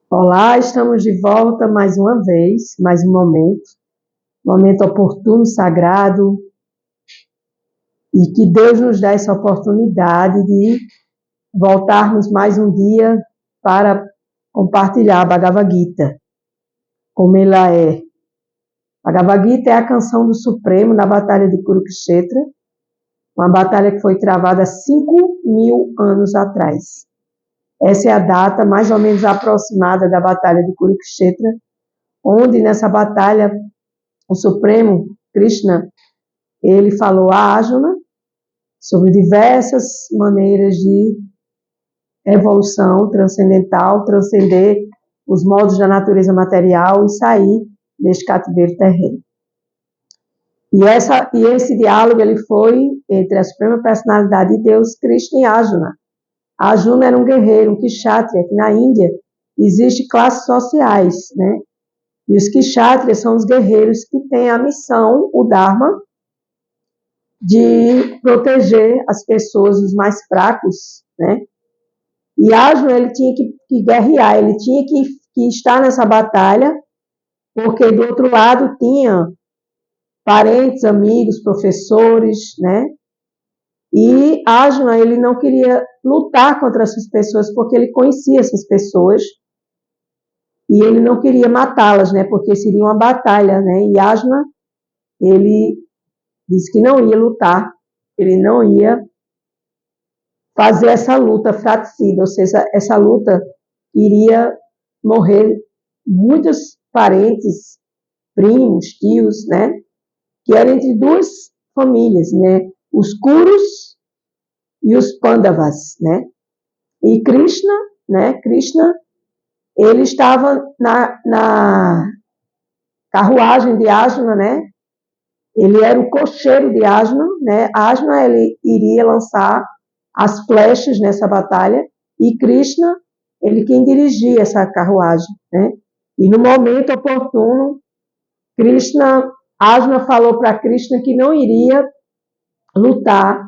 Olá, estamos de volta mais uma vez, mais um momento oportuno, sagrado, e que Deus nos dá essa oportunidade de voltarmos mais um dia para compartilhar a Bhagavad Gita, como ela é. A Bhagavad Gita é a canção do Supremo na Batalha de Kurukshetra, uma batalha que foi travada há 5.000 anos atrás. Essa é a data mais ou menos aproximada da Batalha de Kurukshetra, onde nessa batalha o Supremo, Krishna, ele falou a Arjuna sobre diversas maneiras de evolução transcendental, transcender os modos da natureza material e sair deste cativeiro terreno. E esse diálogo ele foi entre a Suprema Personalidade de Deus, Krishna e Arjuna. Arjuna era um guerreiro, um kshatriya, que na Índia existe classes sociais, né? E os kshatriyas são os guerreiros que têm a missão, o dharma, de proteger as pessoas, os mais fracos, né? E Arjuna, ele tinha que guerrear, ele tinha que estar nessa batalha, porque do outro lado tinha parentes, amigos, professores, né? E Arjuna, ele não queria lutar contra essas pessoas, porque ele conhecia essas pessoas, e ele não queria matá-las, né? Porque seria uma batalha, né? E Arjuna, ele disse que não ia lutar, ele não ia fazer essa luta fratricida, ou seja, essa luta iria morrer muitos parentes, primos, tios, né? Que eram entre duas famílias, né? Os Kurus e os Pandavas, né? E Krishna, né? Krishna, ele estava na carruagem de Arjuna, né? Ele era o cocheiro de Arjuna, né? Arjuna, ele iria lançar as flechas nessa batalha, e Krishna, ele quem dirigia essa carruagem, né? E no momento oportuno, Arjuna falou para Krishna que não iria lutar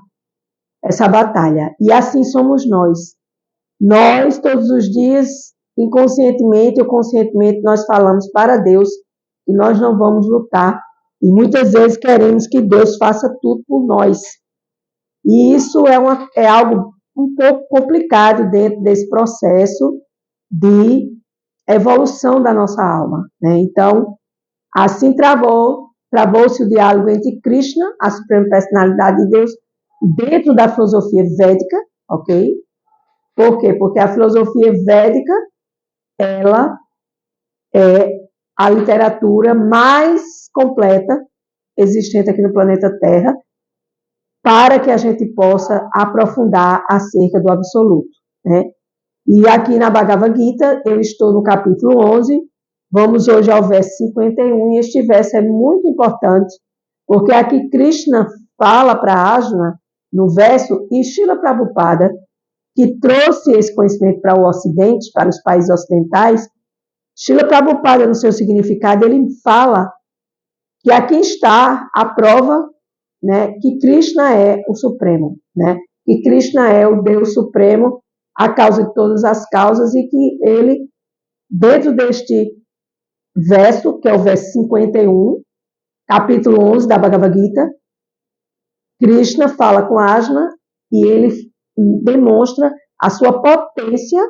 essa batalha. E assim somos nós. Nós, todos os dias, inconscientemente ou conscientemente, nós falamos para Deus que nós não vamos lutar. E muitas vezes queremos que Deus faça tudo por nós. E isso é algo um pouco complicado dentro desse processo de evolução da nossa alma, né? Então, assim travou-se o diálogo entre Krishna, a Suprema Personalidade de Deus, dentro da filosofia védica, ok? Por quê? Porque a filosofia védica, ela é a literatura mais completa existente aqui no planeta Terra, para que a gente possa aprofundar acerca do absoluto, né? E aqui na Bhagavad Gita, eu estou no capítulo 11, vamos hoje ao verso 51, e este verso é muito importante, porque aqui Krishna fala para Arjuna, no verso, e Srila Prabhupada, que trouxe esse conhecimento para o Ocidente, para os países ocidentais, Srila Prabhupada, no seu significado, ele fala que aqui está a prova, né, que Krishna é o Supremo, né, que Krishna é o Deus Supremo, a causa de todas as causas, e que ele, dentro deste verso, que é o verso 51, capítulo 11 da Bhagavad Gita, Krishna fala com Arjuna e ele demonstra a sua potência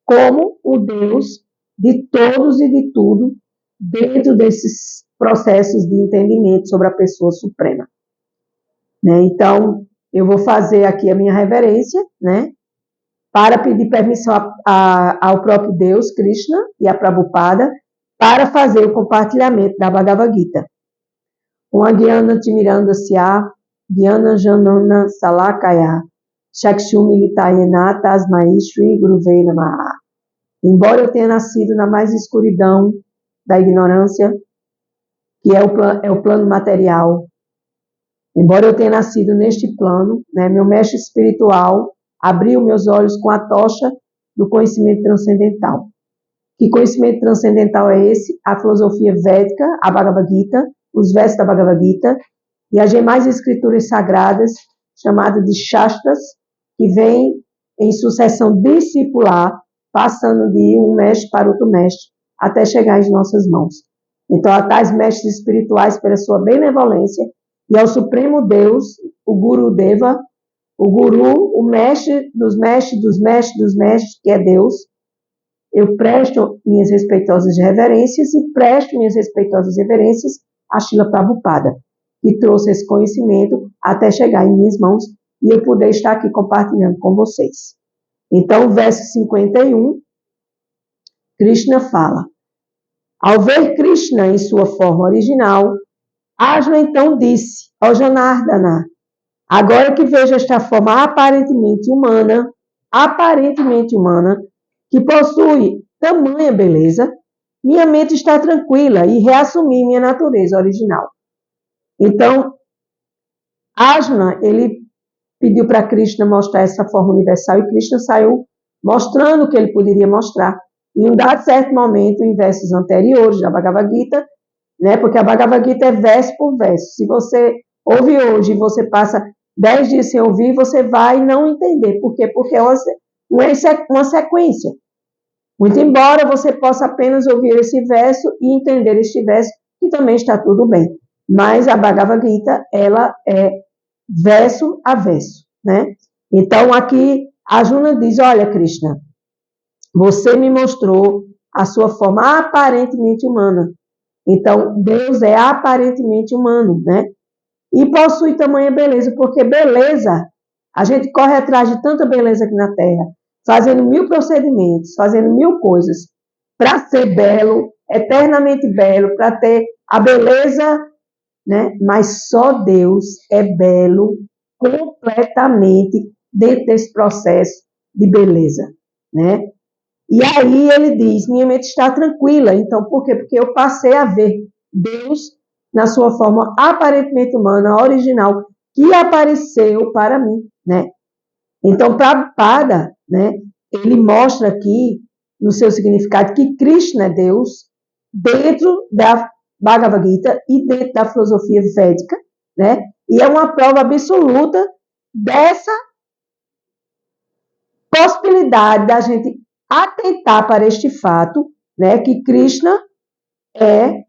como o Deus de todos e de tudo, dentro desses processos de entendimento sobre a pessoa suprema, né? Então, eu vou fazer aqui a minha reverência, né, para pedir permissão ao próprio Deus, Krishna, e a Prabhupada, para fazer o compartilhamento da Bhagavad Gita. Com a Gyana Timirandasya, Gyana Janana Salakaya, Chakshumilitayena Tasmai Shri Guruve Namaha. Embora eu tenha nascido na mais escuridão da ignorância, que é o plano material, embora eu tenha nascido neste plano, né, meu mestre espiritual abriu meus olhos com a tocha do conhecimento transcendental. Que conhecimento transcendental é esse? A filosofia védica, a Bhagavad Gita, os versos da Bhagavad Gita, e as demais escrituras sagradas, chamadas de Shastras, que vêm em sucessão discipular, passando de um mestre para outro mestre, até chegar em nossas mãos. Então, a tais mestres espirituais, pela sua benevolência, e ao Supremo Deus, o Guru Deva, o Guru, o mestre dos mestres, dos mestres, dos mestres, que é Deus, eu presto minhas respeitosas reverências e presto minhas respeitosas reverências a Srila Prabhupada, que trouxe esse conhecimento até chegar em minhas mãos e eu poder estar aqui compartilhando com vocês. Então, verso 51, Krishna fala: ao ver Krishna em sua forma original, Arjuna então disse ao Janardana: agora que vejo esta forma aparentemente humana, que possui tamanha beleza, minha mente está tranquila e reassumi minha natureza original. Então, Arjuna, ele pediu para Krishna mostrar essa forma universal e Krishna saiu mostrando o que ele poderia mostrar. Em um dado certo momento, em versos anteriores da Bhagavad Gita, né, porque a Bhagavad Gita é verso por verso. Se você ouve hoje e você passa 10 dias sem ouvir, você vai não entender. Por quê? Porque é uma sequência. Muito embora você possa apenas ouvir esse verso e entender este verso, que também está tudo bem. Mas a Bhagavad Gita, ela é verso a verso, né? Então, aqui, Arjuna diz, olha, Krishna, você me mostrou a sua forma aparentemente humana. Então, Deus é aparentemente humano, né? E possui tamanha beleza, porque beleza, a gente corre atrás de tanta beleza aqui na Terra, fazendo 1000 procedimentos, fazendo 1000 coisas, para ser belo, eternamente belo, para ter a beleza, né? Mas só Deus é belo completamente dentro desse processo de beleza, né? E aí ele diz, minha mente está tranquila. Então, por quê? Porque eu passei a ver Deus na sua forma aparentemente humana, original, que apareceu para mim, né? Então, Prabhupada, né, ele mostra aqui, no seu significado, que Krishna é Deus dentro da Bhagavad Gita e dentro da filosofia védica, né? E é uma prova absoluta dessa possibilidade da gente atentar para este fato, né, que Krishna é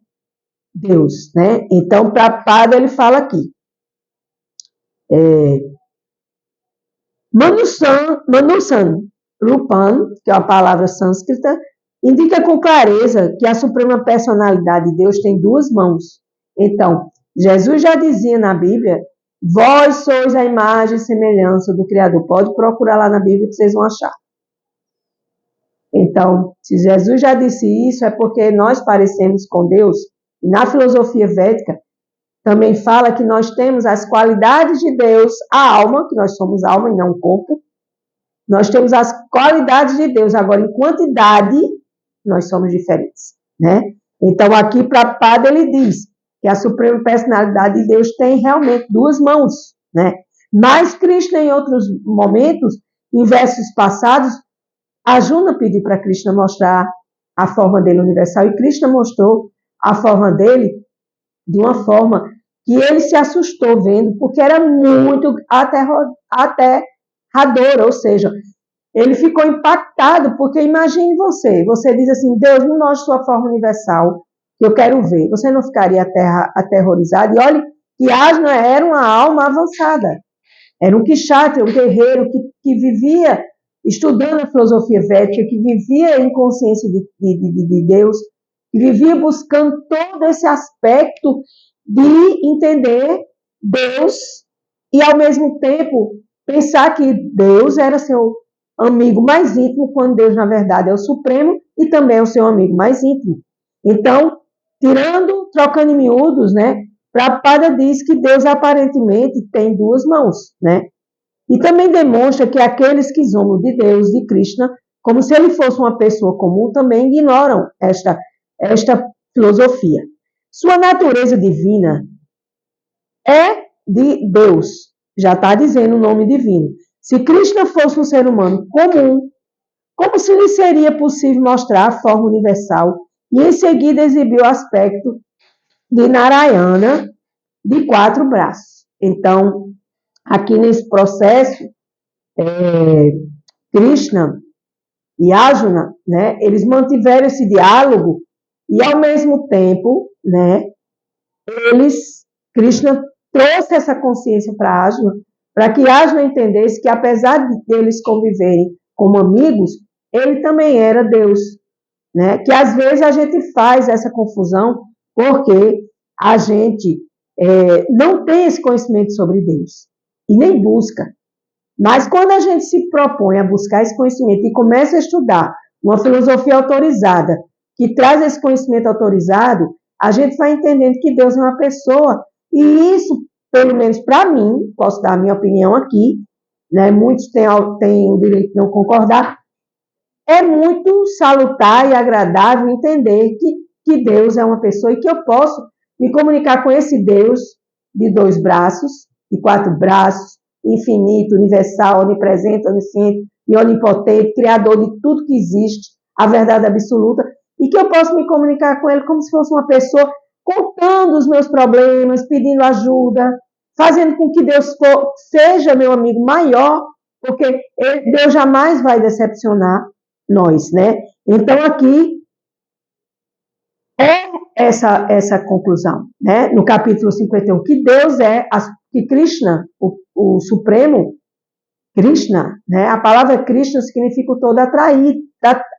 Deus, né? Então, Prabhupada, ele fala aqui, Manusan Rupan, que é uma palavra sânscrita, indica com clareza que a suprema personalidade de Deus tem 2 mãos. Então, Jesus já dizia na Bíblia, vós sois a imagem e semelhança do Criador. Pode procurar lá na Bíblia que vocês vão achar. Então, se Jesus já disse isso, é porque nós parecemos com Deus. Na filosofia védica, também fala que nós temos as qualidades de Deus, a alma, que nós somos alma e não corpo. Nós temos as qualidades de Deus, agora em quantidade, nós somos diferentes, né? Então, aqui, Prabhupada, ele diz que a suprema personalidade de Deus tem realmente 2 mãos, né? Mas Krishna, em outros momentos, em versos passados, Arjuna pediu para Krishna mostrar a forma dele universal e Krishna mostrou a forma dele de uma forma que ele se assustou vendo, porque era muito aterradora, ou seja, ele ficou impactado, porque imagine você diz assim, Deus, me mostre sua forma universal, que eu quero ver. Você não ficaria aterrorizado? E olha que Arjuna era uma alma avançada, era um kshatriya, um guerreiro que vivia estudando a filosofia védica, que vivia em consciência de Deus, que vivia buscando todo esse aspecto de entender Deus e, ao mesmo tempo, pensar que Deus era seu amigo mais íntimo, quando Deus, na verdade, é o Supremo e também é o seu amigo mais íntimo. Então, trocando em miúdos, né, Prabhupada diz que Deus aparentemente tem 2 mãos, né? E também demonstra que aqueles que zombam de Deus, de Krishna, como se ele fosse uma pessoa comum, também ignoram esta filosofia. Sua natureza divina é de Deus, já está dizendo o nome divino. Se Krishna fosse um ser humano comum, como se lhe seria possível mostrar a forma universal e em seguida exibir o aspecto de Narayana de 4 braços? Então, aqui nesse processo, Krishna, e Arjuna, né, eles mantiveram esse diálogo e, ao mesmo tempo, né, Krishna trouxe essa consciência para Arjuna, para que Arjuna entendesse que, apesar de eles conviverem como amigos, ele também era Deus, né? Que às vezes a gente faz essa confusão porque a gente não tem esse conhecimento sobre Deus e nem busca. Mas quando a gente se propõe a buscar esse conhecimento e começa a estudar uma filosofia autorizada, que traz esse conhecimento autorizado, a gente vai entendendo que Deus é uma pessoa. E isso, pelo menos para mim, posso dar a minha opinião aqui, né? Muitos têm o direito de não concordar, é muito salutar e agradável entender que Deus é uma pessoa e que eu posso me comunicar com esse Deus de 2 braços, de 4 braços, infinito, universal, onipresente, onisciente e onipotente, criador de tudo que existe, a verdade absoluta, e que eu posso me comunicar com ele como se fosse uma pessoa contando os meus problemas, pedindo ajuda, fazendo com que Deus seja meu amigo maior, porque Deus jamais vai decepcionar nós, né? Então, aqui é essa conclusão, né? No capítulo 51, que Deus que Krishna, o Supremo, Krishna, né? A palavra Krishna significa o todo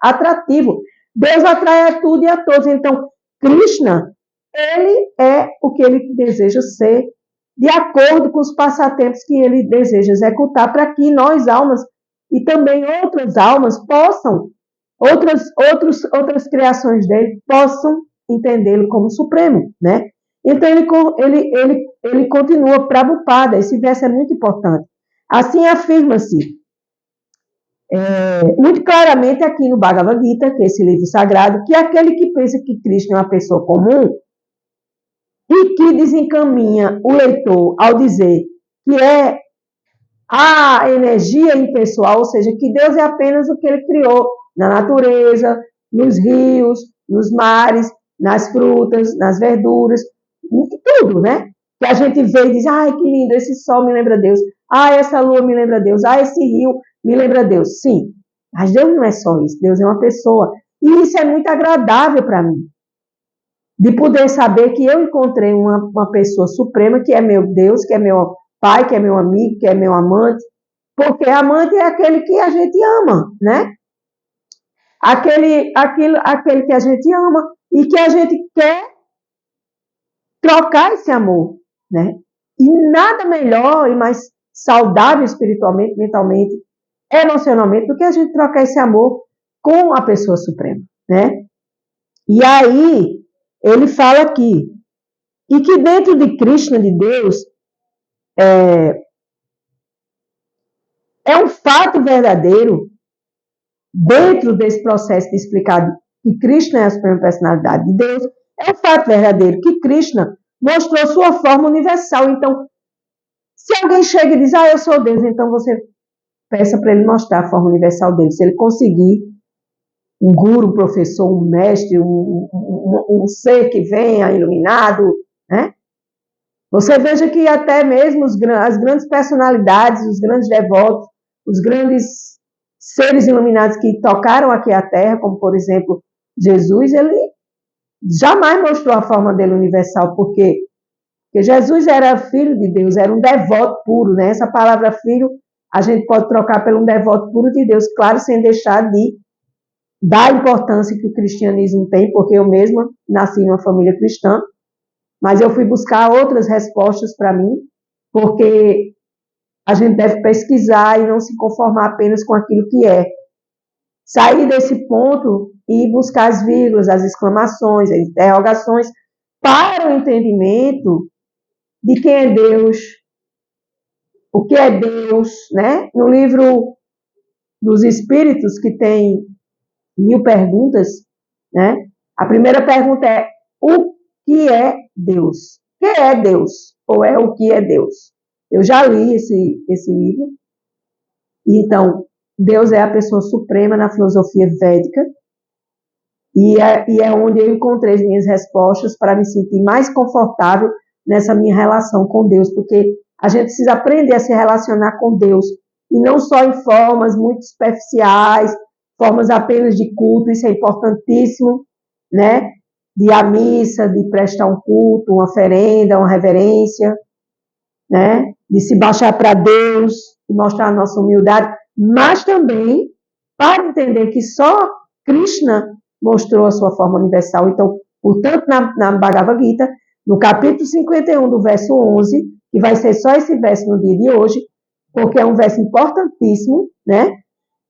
atrativo. Deus atrai a tudo e a todos. Então, Krishna, ele é o que ele deseja ser, de acordo com os passatempos que ele deseja executar, para que nós, almas, e também outras almas, possam, outras criações dele, possam entendê-lo como Supremo, né? Então, ele continua Prabhupada, esse verso é muito importante. Assim afirma-se muito claramente aqui no Bhagavad Gita, que é esse livro sagrado, que aquele que pensa que Krishna é uma pessoa comum e que desencaminha o leitor ao dizer que é a energia impessoal, ou seja, que Deus é apenas o que ele criou na natureza, nos rios, nos mares, nas frutas, nas verduras, em tudo, né? Que a gente vê e diz, ai, que lindo, esse sol me lembra Deus, essa lua me lembra Deus, esse rio me lembra Deus. Sim, mas Deus não é só isso, Deus é uma pessoa. E isso é muito agradável para mim, de poder saber que eu encontrei uma pessoa suprema, que é meu Deus, que é meu pai, que é meu amigo, que é meu amante, porque amante é aquele que a gente ama, né? Aquele que a gente ama e que a gente quer trocar esse amor, né? E nada melhor e mais saudável espiritualmente, mentalmente, emocionalmente, do que a gente trocar esse amor com a pessoa suprema, né? E aí, ele fala aqui, e que dentro de Krishna, de Deus, é um fato verdadeiro, dentro desse processo de explicar que Krishna é a suprema personalidade de Deus, é um fato verdadeiro que Krishna mostrou sua forma universal. Então, se alguém chega e diz, eu sou Deus, então você peça para ele mostrar a forma universal dele. Se ele conseguir, um guru, um professor, um mestre, um ser que venha iluminado, né? Você veja que até mesmo as grandes personalidades, os grandes devotos, os grandes seres iluminados que tocaram aqui a Terra, como por exemplo Jesus, ele jamais mostrou a forma dele universal, porque Jesus era filho de Deus, era um devoto puro, né? Essa palavra filho a gente pode trocar por um devoto puro de Deus, claro, sem deixar de dar a importância que o cristianismo tem, porque eu mesma nasci em uma família cristã, mas eu fui buscar outras respostas para mim, porque a gente deve pesquisar e não se conformar apenas com aquilo que é. Sair desse ponto e buscar as vírgulas, as exclamações, as interrogações, para o entendimento de quem é Deus, o que é Deus, né? No livro dos Espíritos, que tem 1000 perguntas, né? A primeira pergunta é, o que é Deus? O que é Deus? Ou é o que é Deus? Eu já li esse livro. Então, Deus é a pessoa suprema na filosofia védica. E é onde eu encontrei as minhas respostas para me sentir mais confortável nessa minha relação com Deus. Porque a gente precisa aprender a se relacionar com Deus. E não só em formas muito superficiais, formas apenas de culto, isso é importantíssimo, né? De ir à missa, de prestar um culto, uma oferenda, uma reverência, né? De se baixar para Deus, de mostrar a nossa humildade, mas também para entender que só Krishna mostrou a sua forma universal. Então, portanto, na Bhagavad Gita, no capítulo 51, do verso 11, que vai ser só esse verso no dia de hoje, porque é um verso importantíssimo, né?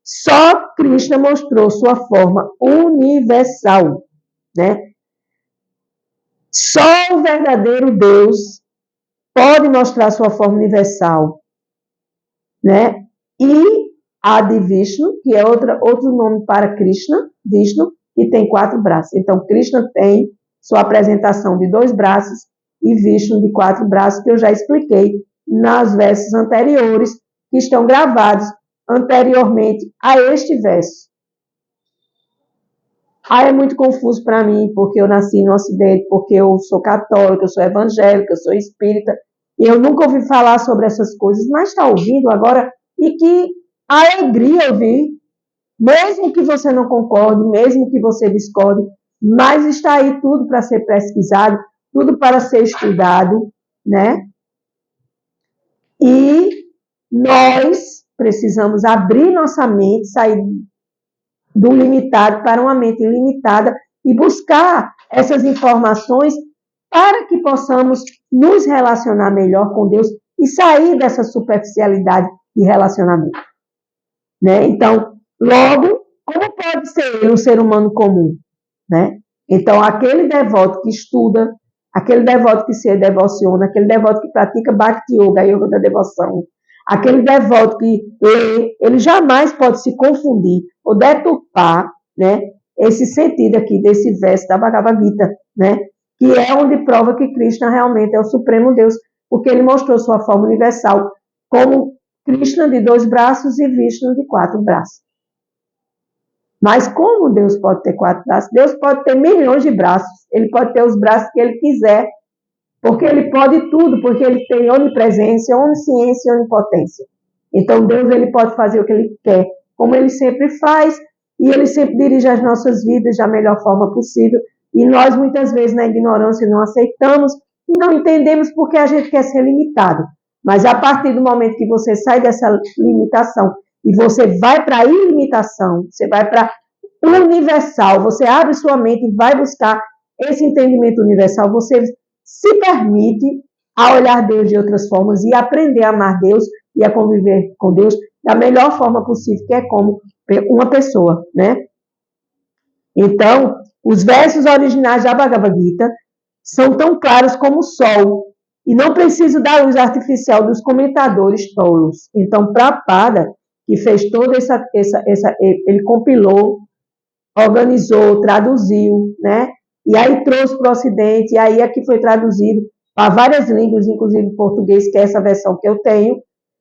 Só Krishna mostrou sua forma universal, né? Só o verdadeiro Deus pode mostrar sua forma universal, né? E a de Vishnu, que é outro nome para Krishna, Vishnu, que tem 4 braços. Então, Krishna tem sua apresentação de 2 braços e Vishnu de 4 braços, que eu já expliquei nas versos anteriores, que estão gravados anteriormente a este verso. É muito confuso para mim, porque eu nasci no Ocidente, porque eu sou católica, eu sou evangélica, eu sou espírita, e eu nunca ouvi falar sobre essas coisas, mas está ouvindo agora, e que alegria ouvir, mesmo que você não concorde, mesmo que você discorde, mas está aí tudo para ser pesquisado, tudo para ser estudado, né? E nós precisamos abrir nossa mente, sair do limitado para uma mente ilimitada e buscar essas informações para que possamos nos relacionar melhor com Deus e sair dessa superficialidade de relacionamento, né? Então, logo, como pode ser ele um ser humano comum, né? Então, aquele devoto que estuda, aquele devoto que se devociona, aquele devoto que pratica Bhakti Yoga, a yoga da devoção, aquele devoto que lê, ele jamais pode se confundir ou deturpar, né, esse sentido aqui desse verso da Bhagavad Gita, né, que é onde prova que Krishna realmente é o Supremo Deus, porque ele mostrou sua forma universal como Krishna de 2 braços e Vishnu de 4 braços. Mas como Deus pode ter 4 braços? Deus pode ter milhões de braços, ele pode ter os braços que ele quiser, porque ele pode tudo, porque ele tem onipresença, onisciência e onipotência. Então, Deus ele pode fazer o que ele quer, como ele sempre faz, e ele sempre dirige as nossas vidas da melhor forma possível. E nós, muitas vezes, na ignorância, não aceitamos e não entendemos porque a gente quer ser limitado. Mas a partir do momento que você sai dessa limitação e você vai para a ilimitação, você vai para o universal, você abre sua mente e vai buscar esse entendimento universal, você se permite a olhar Deus de outras formas e aprender a amar Deus e a conviver com Deus da melhor forma possível, que é como uma pessoa, né? Então, os versos originais da Bhagavad Gita são tão claros como o sol e não preciso da luz artificial dos comentadores tolos. Então, Prabhupada, que fez toda ele compilou, organizou, traduziu, né? E aí trouxe para o Ocidente, e aí aqui foi traduzido para várias línguas, inclusive português, que é essa versão que eu tenho,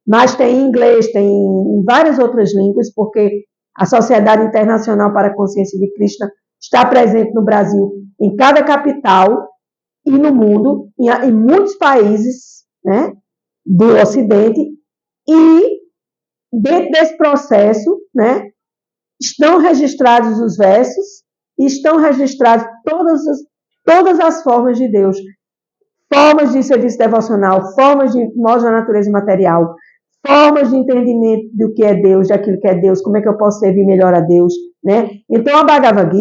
mas tem em inglês, tem em várias outras línguas, porque a Sociedade Internacional para a Consciência de Krishna está presente no Brasil, em cada capital e no mundo, em muitos países, né, do Ocidente, e dentro desse processo, né, estão registrados os versos, e estão registradas todas as formas de Deus, formas de serviço devocional, formas de modos da natureza material, formas de entendimento do que é Deus, daquilo que é Deus, como é que eu posso servir melhor a Deus, né? Então, a Bhagavad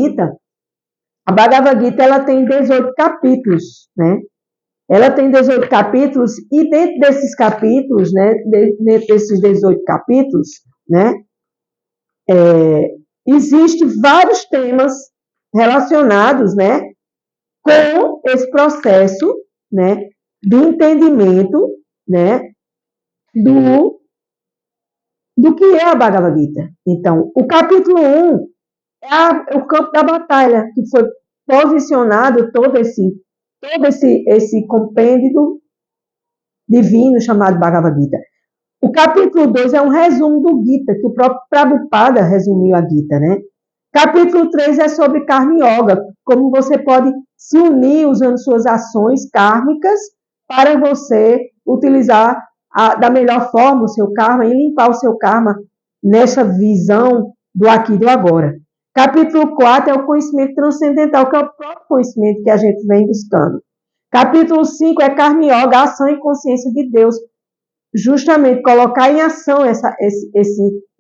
Gita, ela tem 18 capítulos, né? Ela tem 18 capítulos, e dentro desses capítulos, né, dentro desses 18 capítulos, né, existem vários temas relacionados, né, com esse processo, né, do entendimento, né, do que é a Bhagavad Gita. Então, o capítulo 1 é o campo da batalha, que foi posicionado todo esse compêndio divino chamado Bhagavad Gita. O capítulo 2 é um resumo do Gita, que o próprio Prabhupada resumiu a Gita, né? Capítulo 3 é sobre Karma Yoga, como você pode se unir usando suas ações kármicas para você utilizar da melhor forma o seu karma e limpar o seu karma nessa visão do aqui e do agora. Capítulo 4 é o conhecimento transcendental, que é o próprio conhecimento que a gente vem buscando. Capítulo 5 é Karma Yoga, ação e consciência de Deus, justamente colocar em ação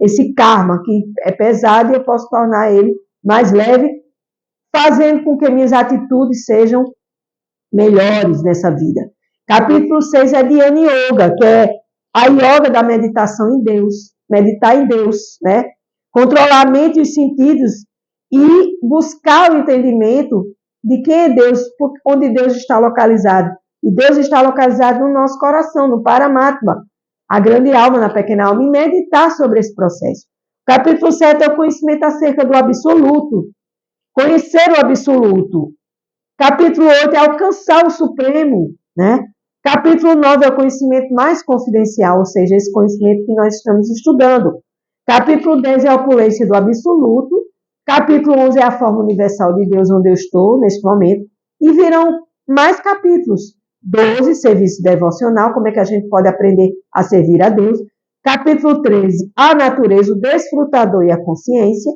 esse karma, que é pesado, e eu posso tornar ele mais leve, fazendo com que minhas atitudes sejam melhores nessa vida. Capítulo 6 é Dhyana Yoga, que é a yoga da meditação em Deus, meditar em Deus, né? Controlar a mente e os sentidos e buscar o entendimento de quem é Deus, onde Deus está localizado. E Deus está localizado no nosso coração, no Paramatma, a grande alma, na pequena alma, e meditar sobre esse processo. Capítulo 7 é o conhecimento acerca do absoluto, conhecer o absoluto. Capítulo 8 é alcançar o Supremo, né? Capítulo 9 é o conhecimento mais confidencial, ou seja, esse conhecimento que nós estamos estudando. Capítulo 10 é a opulência do absoluto. Capítulo 11 é a forma universal de Deus, onde eu estou neste momento. E virão mais capítulos. 12, serviço devocional, como é que a gente pode aprender a servir a Deus. Capítulo 13, a natureza, o desfrutador e a consciência.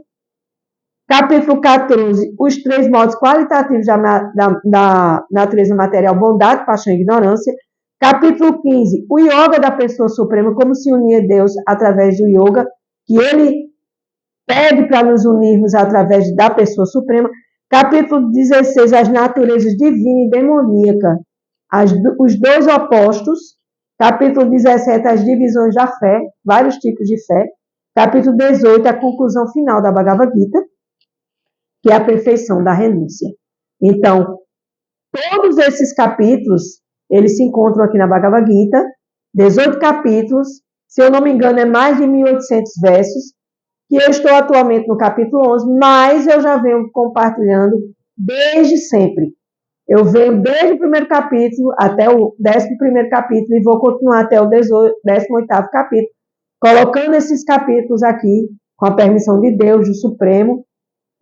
Capítulo 14, os 3 modos qualitativos da natureza material, bondade, paixão e ignorância. Capítulo 15, o yoga da pessoa suprema, como se unir a Deus através do yoga, que ele pede para nos unirmos através da pessoa suprema. Capítulo 16, as naturezas divina e demoníaca, os 2 opostos. Capítulo 17, as divisões da fé, vários tipos de fé. Capítulo 18, a conclusão final da Bhagavad Gita, que é a perfeição da renúncia. Então, todos esses capítulos, eles se encontram aqui na Bhagavad Gita, 18 capítulos, se eu não me engano, é mais de 1.800 versos, que eu estou atualmente no capítulo 11, mas eu já venho compartilhando desde sempre. Eu venho desde o primeiro capítulo até o 11º capítulo e vou continuar até o 18º capítulo, colocando esses capítulos aqui, com a permissão de Deus, do Supremo,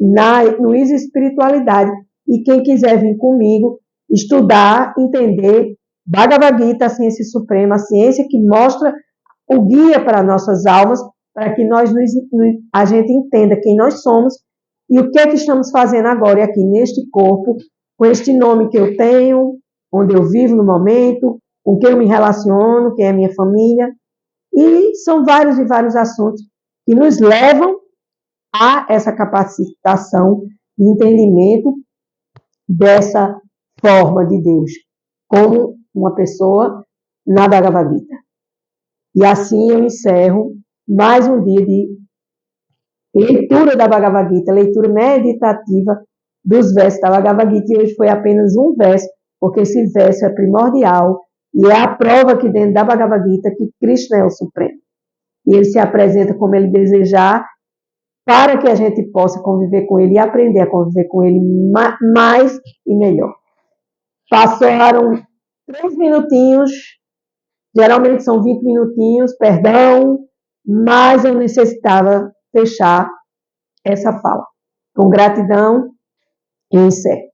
no ISO Espiritualidade. E quem quiser vir comigo, estudar, entender Bhagavad Gita, a ciência suprema, a ciência que mostra o guia para nossas almas, para que a gente entenda quem nós somos e o que é que estamos fazendo agora aqui neste corpo, com este nome que eu tenho, onde eu vivo no momento, com quem eu me relaciono, quem é minha família. E são vários e vários assuntos que nos levam a essa capacitação e entendimento dessa forma de Deus, como uma pessoa na Bhagavad Gita. E assim eu encerro mais um dia de leitura da Bhagavad Gita, leitura meditativa dos versos da Bhagavad Gita, e hoje foi apenas um verso, porque esse verso é primordial e é a prova que dentro da Bhagavad Gita que Krishna é o Supremo. E ele se apresenta como ele desejar, para que a gente possa conviver com ele e aprender a conviver com ele mais e melhor. Passaram 3 minutinhos, geralmente são 20 minutinhos, perdão, mas eu necessitava fechar essa fala. Com gratidão, eu encerro.